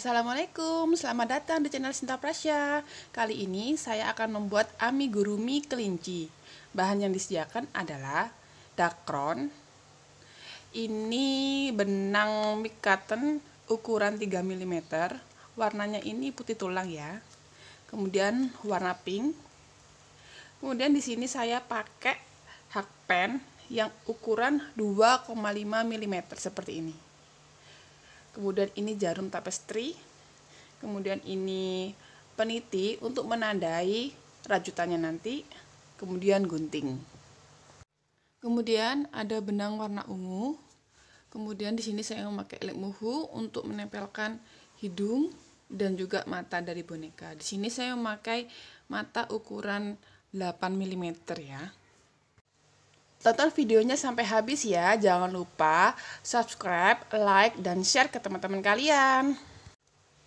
Assalamualaikum, selamat datang di channel Sinta Prasya. Kali ini saya akan membuat amigurumi kelinci. Bahan yang disediakan adalah dakron. Ini benang mik cotton ukuran 3 mm. Warnanya ini putih tulang ya. Kemudian warna pink. Kemudian di sini saya pakai hakpen yang ukuran 2,5 mm seperti ini. Kemudian ini jarum tapestry, kemudian ini peniti untuk menandai rajutannya nanti, kemudian gunting. Kemudian ada benang warna ungu. Kemudian di sini saya memakai lem muhu untuk menempelkan hidung dan juga mata dari boneka. Di sini saya memakai mata ukuran 8 mm ya. Tonton videonya sampai habis ya, jangan lupa subscribe, like, dan share ke teman-teman kalian.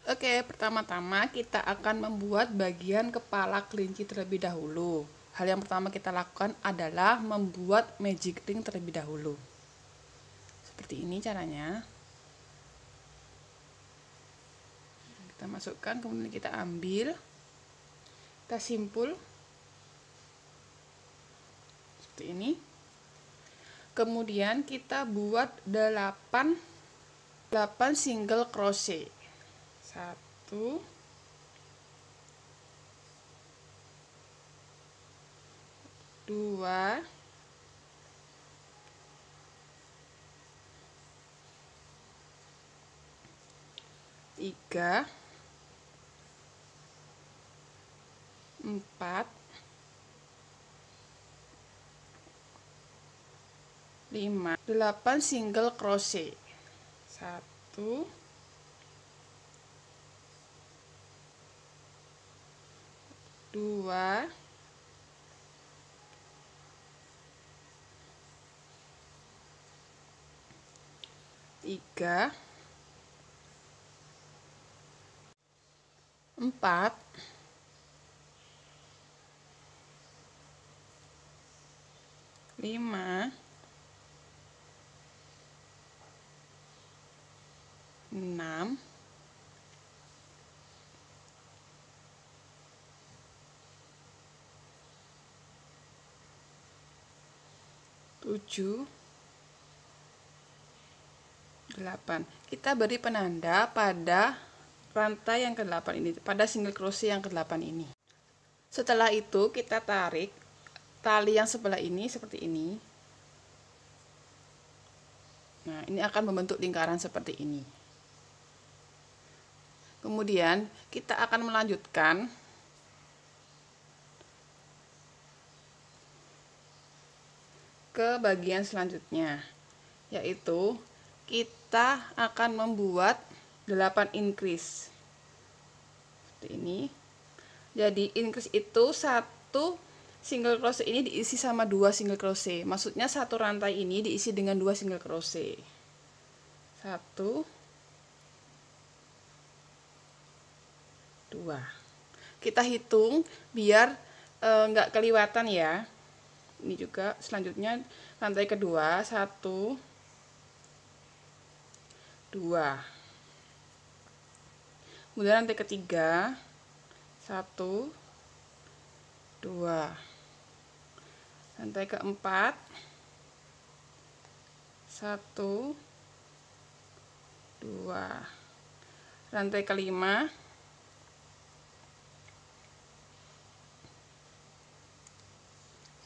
Oke, pertama-tama kita akan membuat bagian kepala kelinci terlebih dahulu. Hal yang pertama kita lakukan adalah membuat magic ring terlebih dahulu. Seperti ini caranya. Kita masukkan, kemudian kita ambil, kita simpul. Seperti ini. Kemudian kita buat 8 single crochet. 1 2 3 4 5 8 single crochet. 1 2 3 4 5 6 7 8. Kita beri penanda pada rantai yang ke-8 ini, pada single crochet yang ke-8 ini. Setelah itu kita tarik tali yang sebelah ini seperti ini. Nah, ini akan membentuk lingkaran seperti ini. Kemudian kita akan melanjutkan ke bagian selanjutnya, yaitu kita akan membuat 8 increase seperti ini. Jadi increase itu satu single crochet ini diisi sama 2 single crochet. Maksudnya satu rantai ini diisi dengan 2 single crochet. 1 2. Kita hitung biar nggak keliwatan ya. Ini juga selanjutnya rantai kedua 1 2. Kemudian rantai ketiga 1 2. Rantai keempat 1 2. Rantai kelima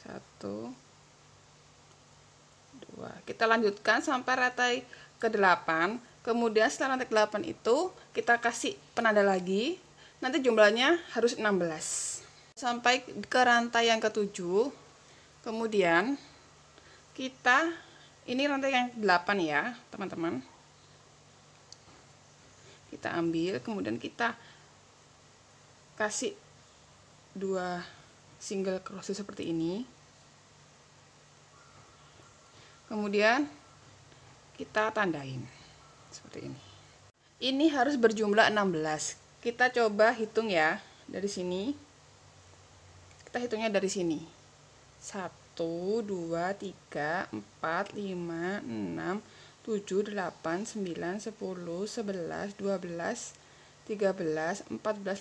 1 2. Kita lanjutkan sampai rantai ke-8. Kemudian setelah rantai ke-8 itu kita kasih penanda lagi. Nanti jumlahnya harus 16. Sampai ke rantai yang ke-7. Kemudian kita, ini rantai yang ke-8 ya, teman-teman. Kita ambil, kemudian kita kasih 2 single crochet seperti ini. Kemudian kita tandain seperti ini. Ini harus berjumlah 16. Kita coba hitung ya dari sini. Kita hitungnya dari sini. 1 2 3 4 5 6 7 8 9 10 11 12 13, 14,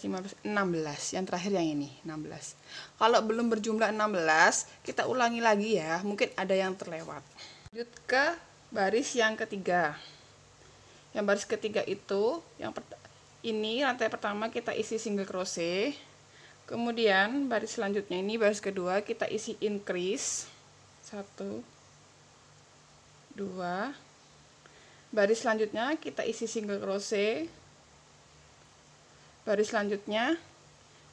15, 16. Yang terakhir yang ini, 16. Kalau belum berjumlah 16, kita ulangi lagi ya. Mungkin ada yang terlewat. Lanjut ke baris yang ketiga. Yang baris ketiga itu, ini rantai pertama kita isi single crochet. Kemudian baris selanjutnya ini, baris kedua kita isi increase. 1, 2. Baris selanjutnya kita isi single crochet. Baris selanjutnya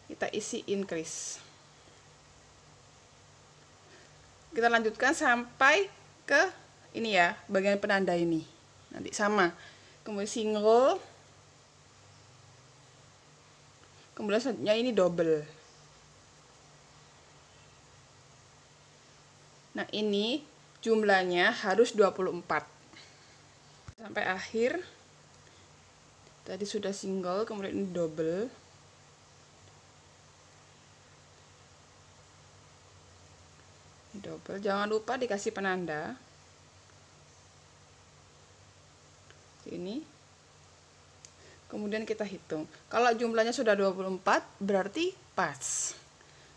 kita isi increase. Kita lanjutkan sampai ke ini ya, bagian penanda ini. Nanti sama. Kemudian single. Kemudian selanjutnya ini double. Nah, ini jumlahnya harus 24. Sampai akhir. Tadi sudah single, kemudian ini double. Double, jangan lupa dikasih penanda. Ini. Kemudian kita hitung. Kalau jumlahnya sudah 24, berarti pas.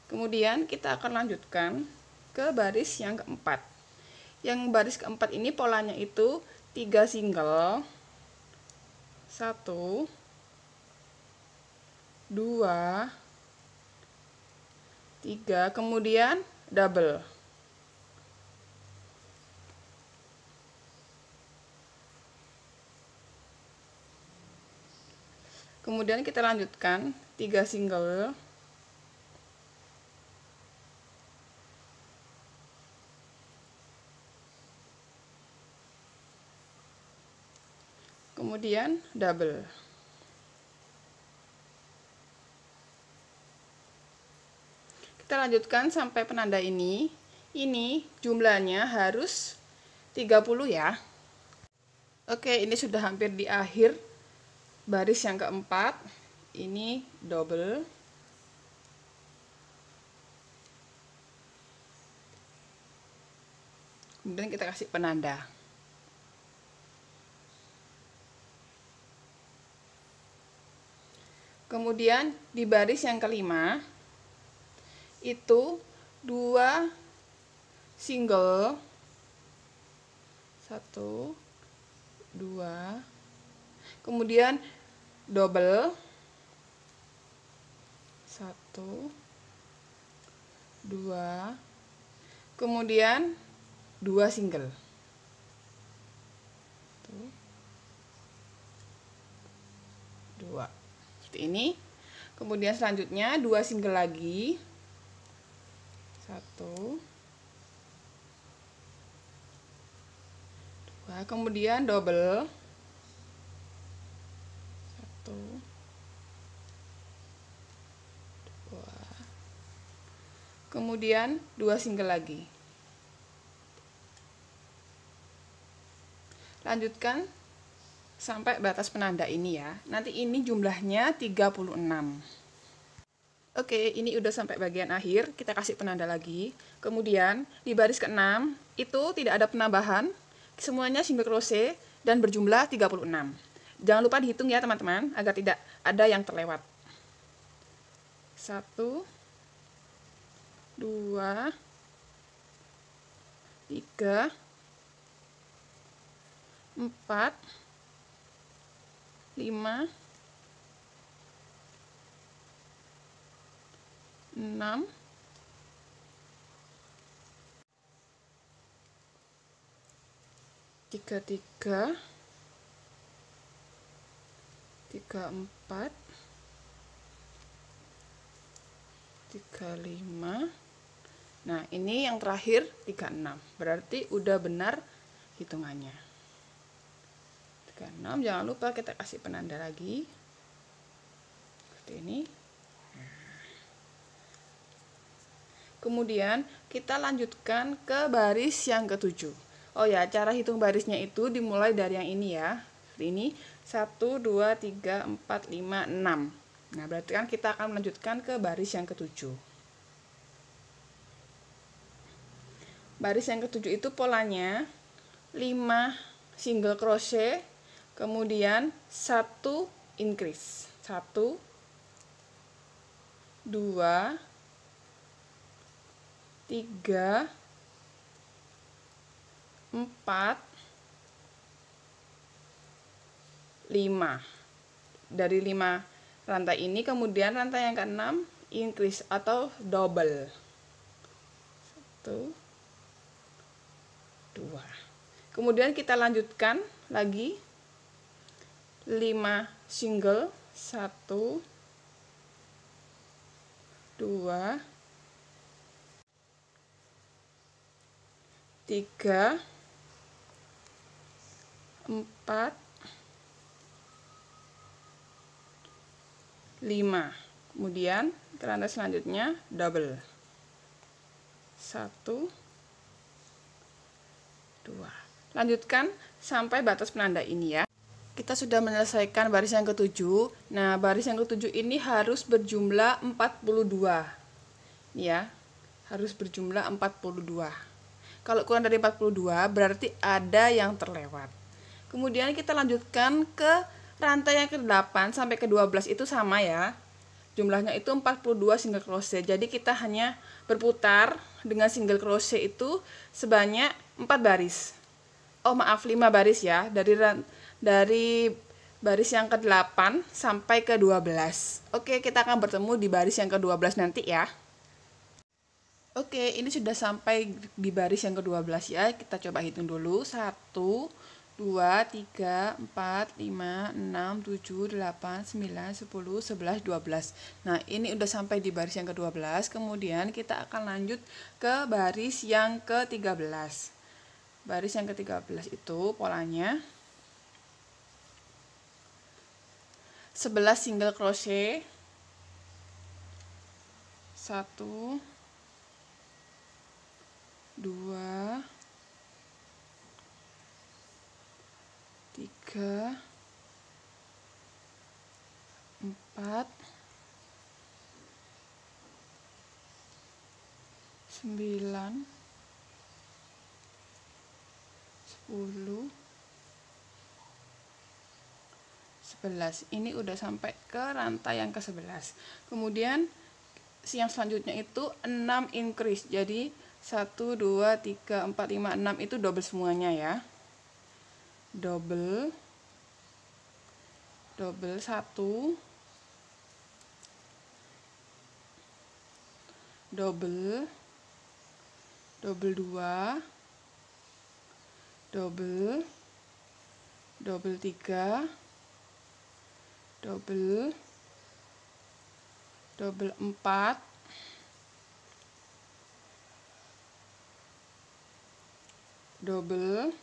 Kemudian kita akan lanjutkan ke baris yang keempat. Yang baris keempat ini polanya itu 3 single. 1, 2, 3, kemudian double. Kemudian kita lanjutkan 3 single. Kemudian double. Kita lanjutkan sampai penanda ini. Ini jumlahnya harus 30 ya. Oke, ini sudah hampir di akhir baris yang keempat. Ini double. Kemudian kita kasih penanda. Kemudian di baris yang kelima itu 2 single. 1, 2. Kemudian double. 1, 2. Kemudian 2 single. 1, 2. Seperti ini. Kemudian selanjutnya 2 single lagi. 1, 2. Kemudian double. 1, 2. Kemudian 2 single lagi. Lanjutkan sampai batas penanda ini ya. Nanti ini jumlahnya 36. Oke, ini udah sampai bagian akhir. Kita kasih penanda lagi. Kemudian di baris ke-6 itu tidak ada penambahan. Semuanya single crochet dan berjumlah 36. Jangan lupa dihitung ya teman-teman, agar tidak ada yang terlewat. 1, 2, 3, 4, 5, 6, 3, 4, 5. Nah, ini yang terakhir 36. Berarti udah benar hitungannya. 36, jangan lupa kita kasih penanda lagi. Seperti ini. Kemudian kita lanjutkan ke baris yang ke-7. Oh ya, cara hitung barisnya itu dimulai dari yang ini ya. Seperti ini. 1, 2, 3, 4, 5, 6. Nah, berarti kan kita akan melanjutkan ke baris yang ke-7. Baris yang ke-7 itu polanya 5 single crochet, kemudian 1 increase. 1 1, 2, 3, 4, 5. Dari 5 rantai ini, kemudian rantai yang ke-6 increase atau double. 1, 2. Kemudian kita lanjutkan lagi 5 single, 1, 2, 3, 4, 5. Kemudian ke rantai selanjutnya double. 1, 2. Lanjutkan sampai batas penanda ini ya. Kita sudah menyelesaikan baris yang ke-7. Nah, baris yang ke-7 ini harus berjumlah 42. Ya, harus berjumlah 42. Kalau kurang dari 42 berarti ada yang terlewat. Kemudian kita lanjutkan ke rantai yang ke-8 sampai ke-12 itu sama ya. Jumlahnya itu 42 single crochet. Jadi kita hanya berputar dengan single crochet itu sebanyak 4 baris. Oh maaf, 5 baris ya. Dari baris yang ke-8 sampai ke-12. Oke, kita akan bertemu di baris yang ke-12 nanti ya. Oke, ini sudah sampai di baris yang ke-12 ya. Kita coba hitung dulu. 1, 2, 3, 4, 5, 6, 7, 8, 9, 10, 11, 12. Nah, ini udah sampai di baris yang ke-12. Kemudian kita akan lanjut ke baris yang ke-13. Baris yang ke-13 itu polanya 11 single crochet. 1, 2, 3, 4, 9, 10, 11. Ini udah sampai ke rantai yang ke-11. Kemudian yang selanjutnya itu 6 increase. Jadi 1, 2, 3, 4, 5, 6 itu double semuanya ya. Double 1, double 2, double 3, double 4, double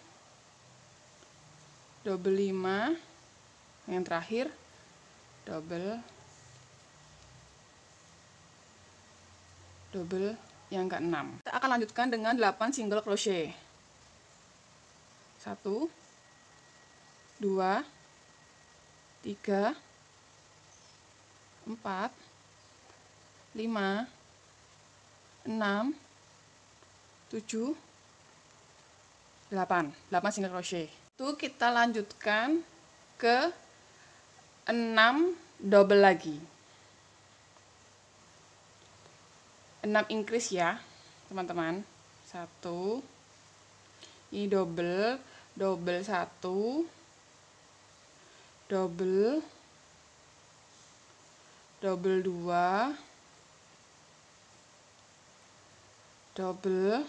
5, yang terakhir double yang ke-6. Kita akan lanjutkan dengan 8 single crochet. 1, 2, 3, 4, 5, 6, 7, 8 single crochet. Itu kita lanjutkan ke 6 double lagi. 6 increase ya teman-teman. 1, ini double 1, double 2, double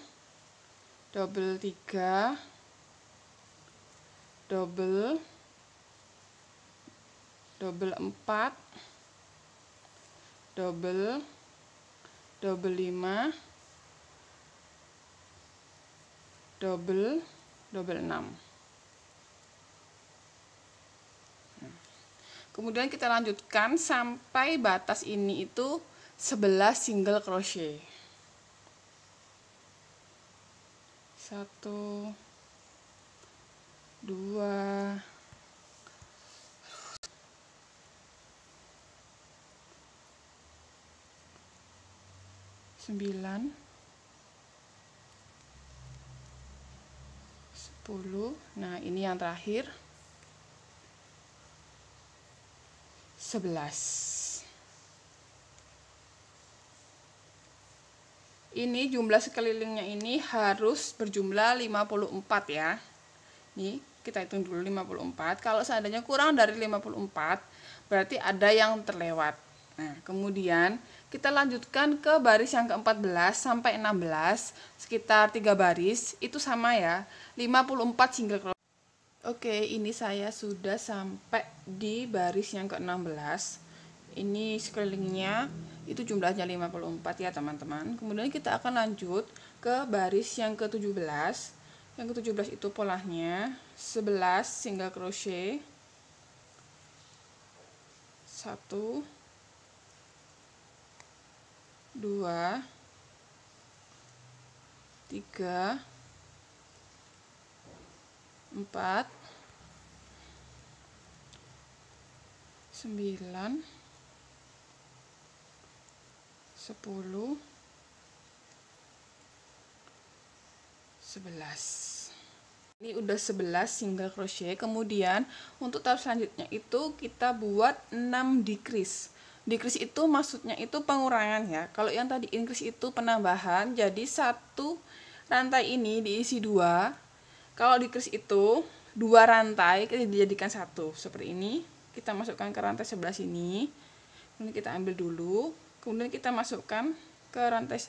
3, double 4, double 5, double 6. Kemudian kita lanjutkan sampai batas ini itu 11 single crochet. 1, 2, 9, 10. Nah, ini yang terakhir. 11. Ini jumlah sekelilingnya ini harus berjumlah 54 ya. Nih, kita hitung dulu 54. Kalau seandainya kurang dari 54, berarti ada yang terlewat. Nah, kemudian kita lanjutkan ke baris yang ke-14 sampai 16, sekitar 3 baris, itu sama ya, 54 single crochet. Oke, ini saya sudah sampai di baris yang ke-16. Ini sekelilingnya itu jumlahnya 54 ya teman-teman. Kemudian kita akan lanjut ke baris yang ke-17. Yang ke-17 itu polanya 11 single crochet, 1 2 3 4 9 10 11. Ini udah 11 single crochet. Kemudian untuk tahap selanjutnya itu kita buat 6 decrease. Decrease itu maksudnya itu pengurangan ya. Kalau yang tadi increase itu penambahan, jadi satu rantai ini diisi 2. Kalau decrease itu 2 rantai kita dijadikan 1 seperti ini. Kita masukkan ke rantai sebelah sini. Ini kita ambil dulu. Kemudian kita masukkan ke rantai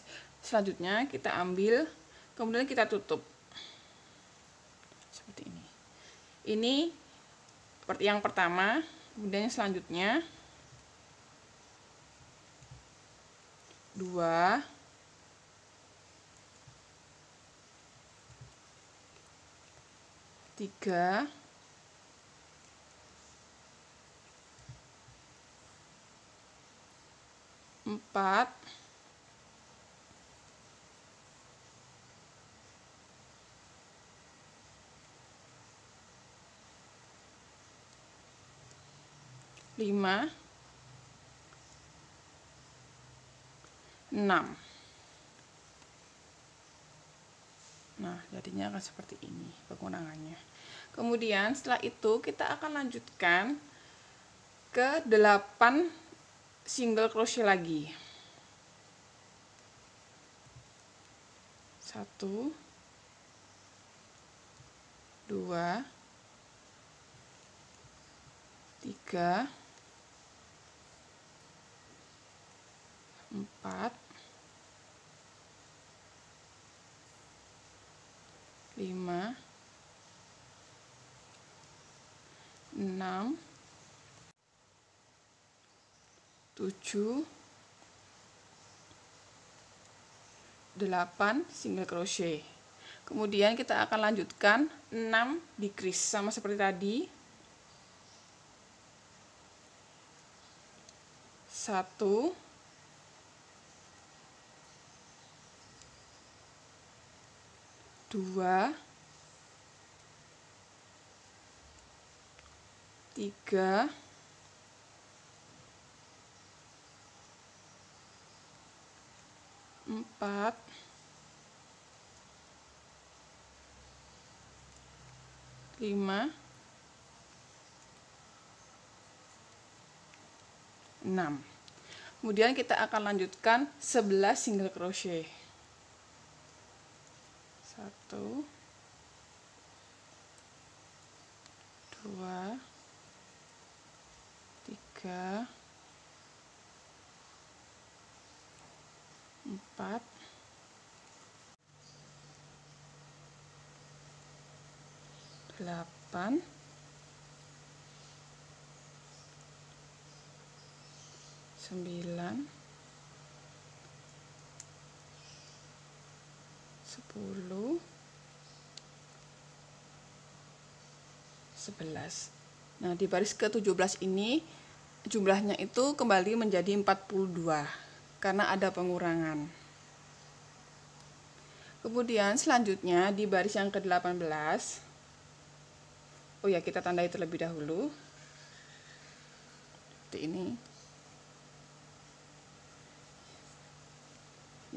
selanjutnya, kita ambil, kemudian kita tutup seperti ini. Ini seperti yang pertama. Kemudian yang selanjutnya 2 3 4 5 6. Nah, jadinya akan seperti ini pengurangannya. Kemudian setelah itu kita akan lanjutkan ke 8 single crochet lagi. 1 2 3 4 5 6 7 8 single crochet. Kemudian kita akan lanjutkan 6 decrease sama seperti tadi. 1 2 3 4 5 6. Kemudian kita akan lanjutkan 11 single crochet. 1 2 3 4 8 9 10 11. Nah, di baris ke-17 ini jumlahnya itu kembali menjadi 42 karena ada pengurangan. Kemudian selanjutnya di baris yang ke-18, oh ya, kita tandai terlebih dahulu seperti ini.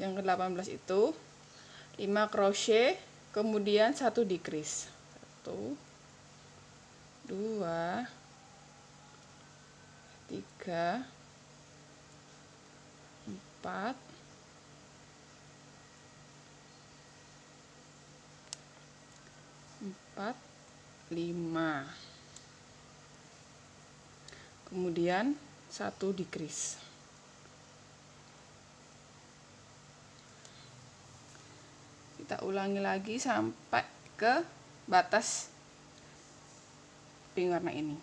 Yang ke-18 itu 5 crochet, kemudian 1 decrease. 1 2 3 3, 4, 5. Kemudian 1 decrease. Kita ulangi lagi sampai ke batas pink warna ini.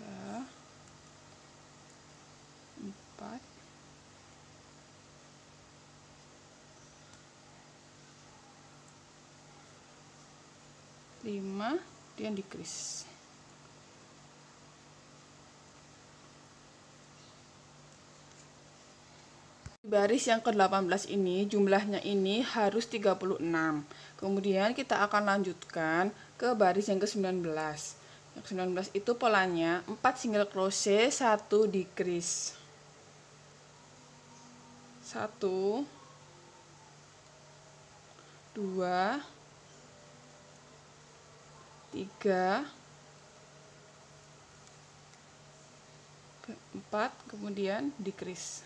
3, 4, 5, dan decrease. Baris yang ke-18 ini jumlahnya ini harus 36. Kemudian kita akan lanjutkan ke baris yang ke-19. Yang ke-19 itu polanya 4 single crochet, 1 decrease. 1, 2, 3, 4, kemudian decrease.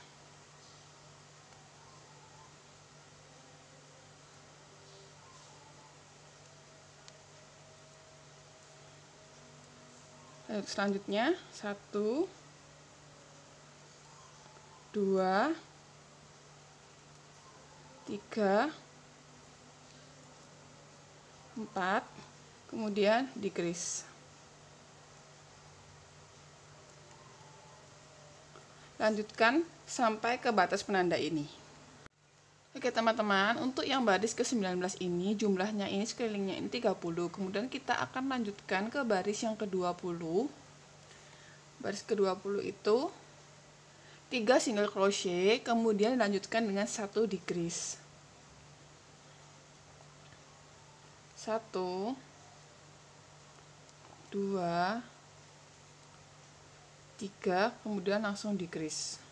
Selanjutnya 1, 2, 3, 4, kemudian decrease. Lanjutkan sampai ke batas penanda ini. Oke teman-teman, untuk yang baris ke-19 ini jumlahnya ini sekelilingnya ini 30. Kemudian kita akan lanjutkan ke baris yang ke-20. Baris ke-20 itu 3 single crochet, kemudian dilanjutkan dengan 1 decrease. 1, 2, 3, kemudian langsung decrease.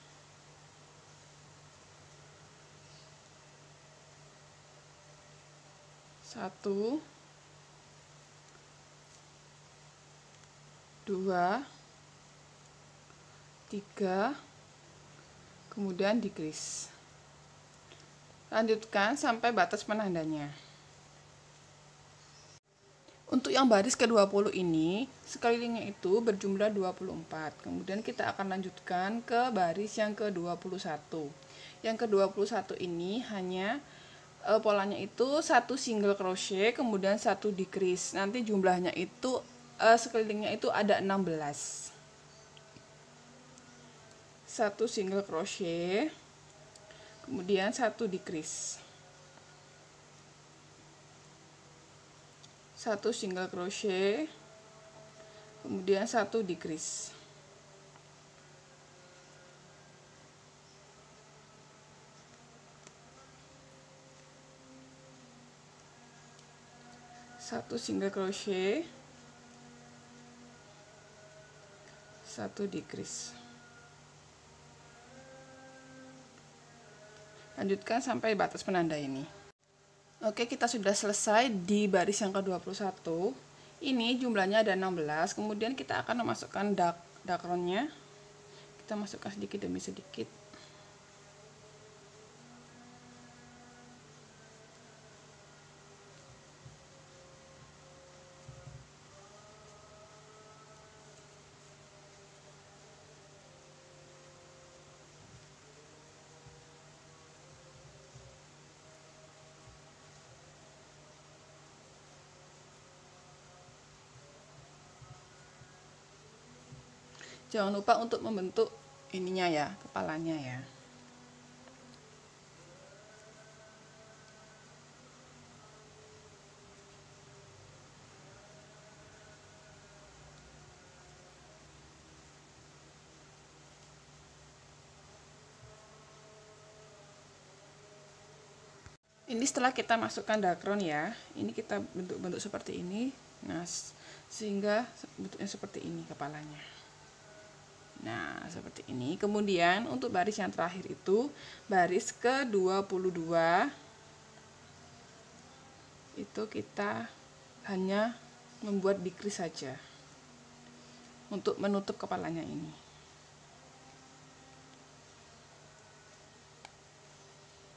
1, 2, 3, kemudian decrease. Lanjutkan sampai batas penandanya. Untuk yang baris ke-20 ini, sekelilingnya itu berjumlah 24. Kemudian kita akan lanjutkan ke baris yang ke-21. Yang ke-21 ini hanya polanya itu 1 single crochet, kemudian 1 decrease. Nanti jumlahnya itu sekelilingnya itu ada 16. 1 single crochet, kemudian 1 decrease. 1 single crochet, kemudian 1 decrease. Satu single crochet, 1 decrease. Lanjutkan sampai batas penanda ini. Oke, kita sudah selesai di baris yang ke-21. Ini jumlahnya ada 16. Kemudian kita akan memasukkan dakronnya. Kita masukkan sedikit demi sedikit. Jangan lupa untuk membentuk ininya ya, kepalanya ya. Ini setelah kita masukkan dakron ya, ini kita bentuk-bentuk seperti ini. Nah, sehingga bentuknya seperti ini kepalanya. Nah, seperti ini. Kemudian untuk baris yang terakhir itu baris ke-22. itu kita hanya membuat decrease saja untuk menutup kepalanya ini.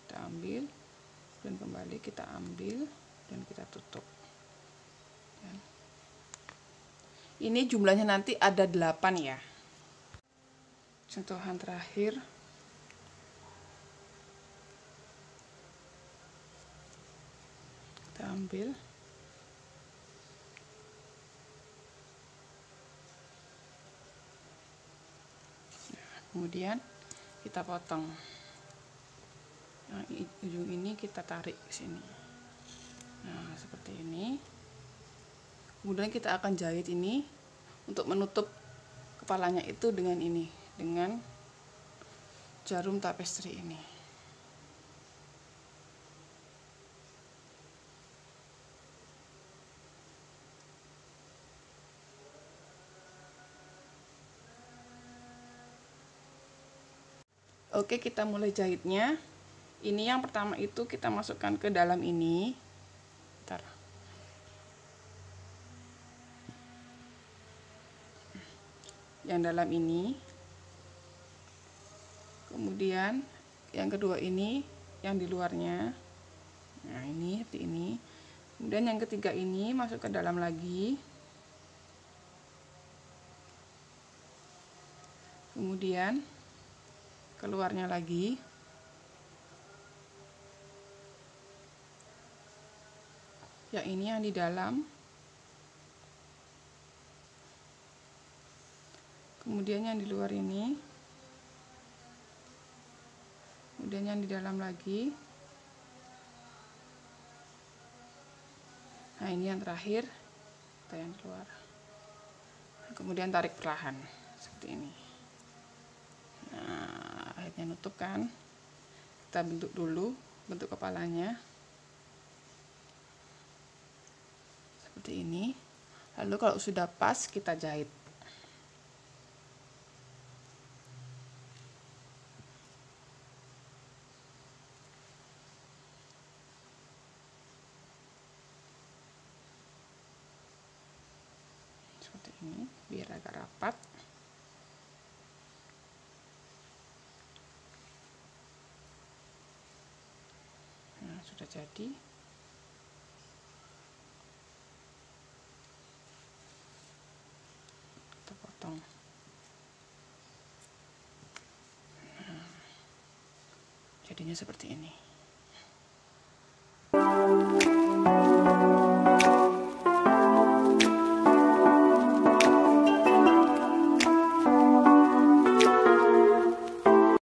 Kita ambil dan kembali kita ambil dan kita tutup. Ini jumlahnya nanti ada 8 ya. Sentuhan terakhir. Kita ambil. Nah, kemudian kita potong. Nah, ujung ini kita tarik ke sini. Nah, seperti ini. Kemudian kita akan jahit ini untuk menutup kepalanya itu dengan ini, dengan jarum tapestri ini. Oke, kita mulai jahitnya. Ini yang pertama itu kita masukkan ke dalam ini. Bentar. Yang dalam ini, kemudian yang kedua ini yang di luarnya. Nah, ini seperti ini. Kemudian yang ketiga ini masuk ke dalam lagi, kemudian keluarnya lagi, yang ini yang di dalam, kemudian yang di luar ini, kemudian yang di dalam lagi. Nah, ini yang terakhir, kita yang keluar. Kemudian tarik perlahan seperti ini. Nah, akhirnya nutup kan. Kita bentuk dulu bentuk kepalanya seperti ini. Lalu kalau sudah pas kita jahit. Seperti ini biar agak rapat. Nah, sudah jadi. Kita potong. Nah, jadinya seperti ini.